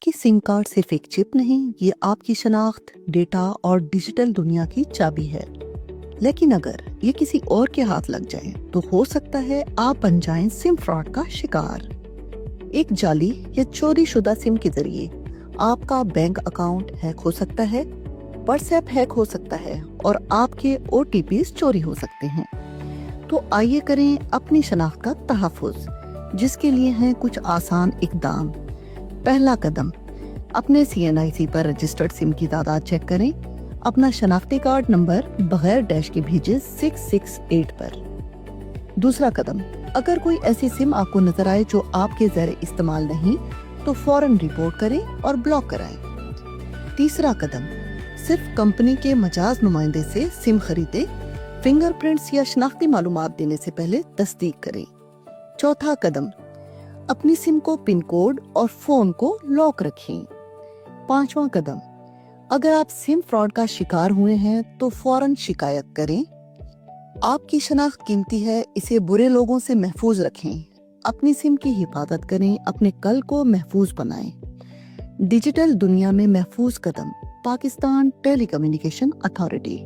आपकी SIM card सिर्फ एक चिप नहीं, ये आपकी शनाख्त, डेटा और डिजिटल दुनिया की चाबी है। लेकिन अगर ये किसी और के हाथ लग जाए तो हो सकता है आप बन जाएं सिम फ्रॉड का शिकार। एक जाली या चोरी शुदा सिम के जरिए आपका बैंक अकाउंट हैक हो सकता है, व्हाट्सएप हैक हो सकता है और आपके OTPs चोरी हो सकते हैं। तो आइए करें अपनी शनाख्त का तहफ़्फ़ुज़, जिसके लिए हैं कुछ आसान इक़दाम। पहला कदम, अपने CNIC पर रजिस्टर्ड सिम की तादाद चेक करें। अपना शनाख्ती कार्ड नंबर बगैर डैश के भेजें 668 पर। दूसरा कदम, अगर कोई ऐसी सिम आपको नजर आए जो आपके ज़ेरे इस्तेमाल नहीं तो फौरन रिपोर्ट करें और ब्लॉक कराएं। तीसरा कदम, सिर्फ कंपनी के मजाज नुमाइंदे से सिम खरीदें। फिंगरप्रिंट्स या शनाख्ती मालूमात देने से पहले तस्दीक करें। चौथा कदम, अपनी सिम को पिन कोड और फोन को लॉक रखें। पांचवा कदम, अगर आप सिम फ्रॉड का शिकार हुए हैं तो फौरन शिकायत करें। आपकी शनाख्त कीमती है, इसे बुरे लोगों से महफूज रखें। अपनी सिम की हिफाजत करें, अपने कल को महफूज बनाएं। डिजिटल दुनिया में महफूज कदम, पाकिस्तान टेलीकम्युनिकेशन अथॉरिटी।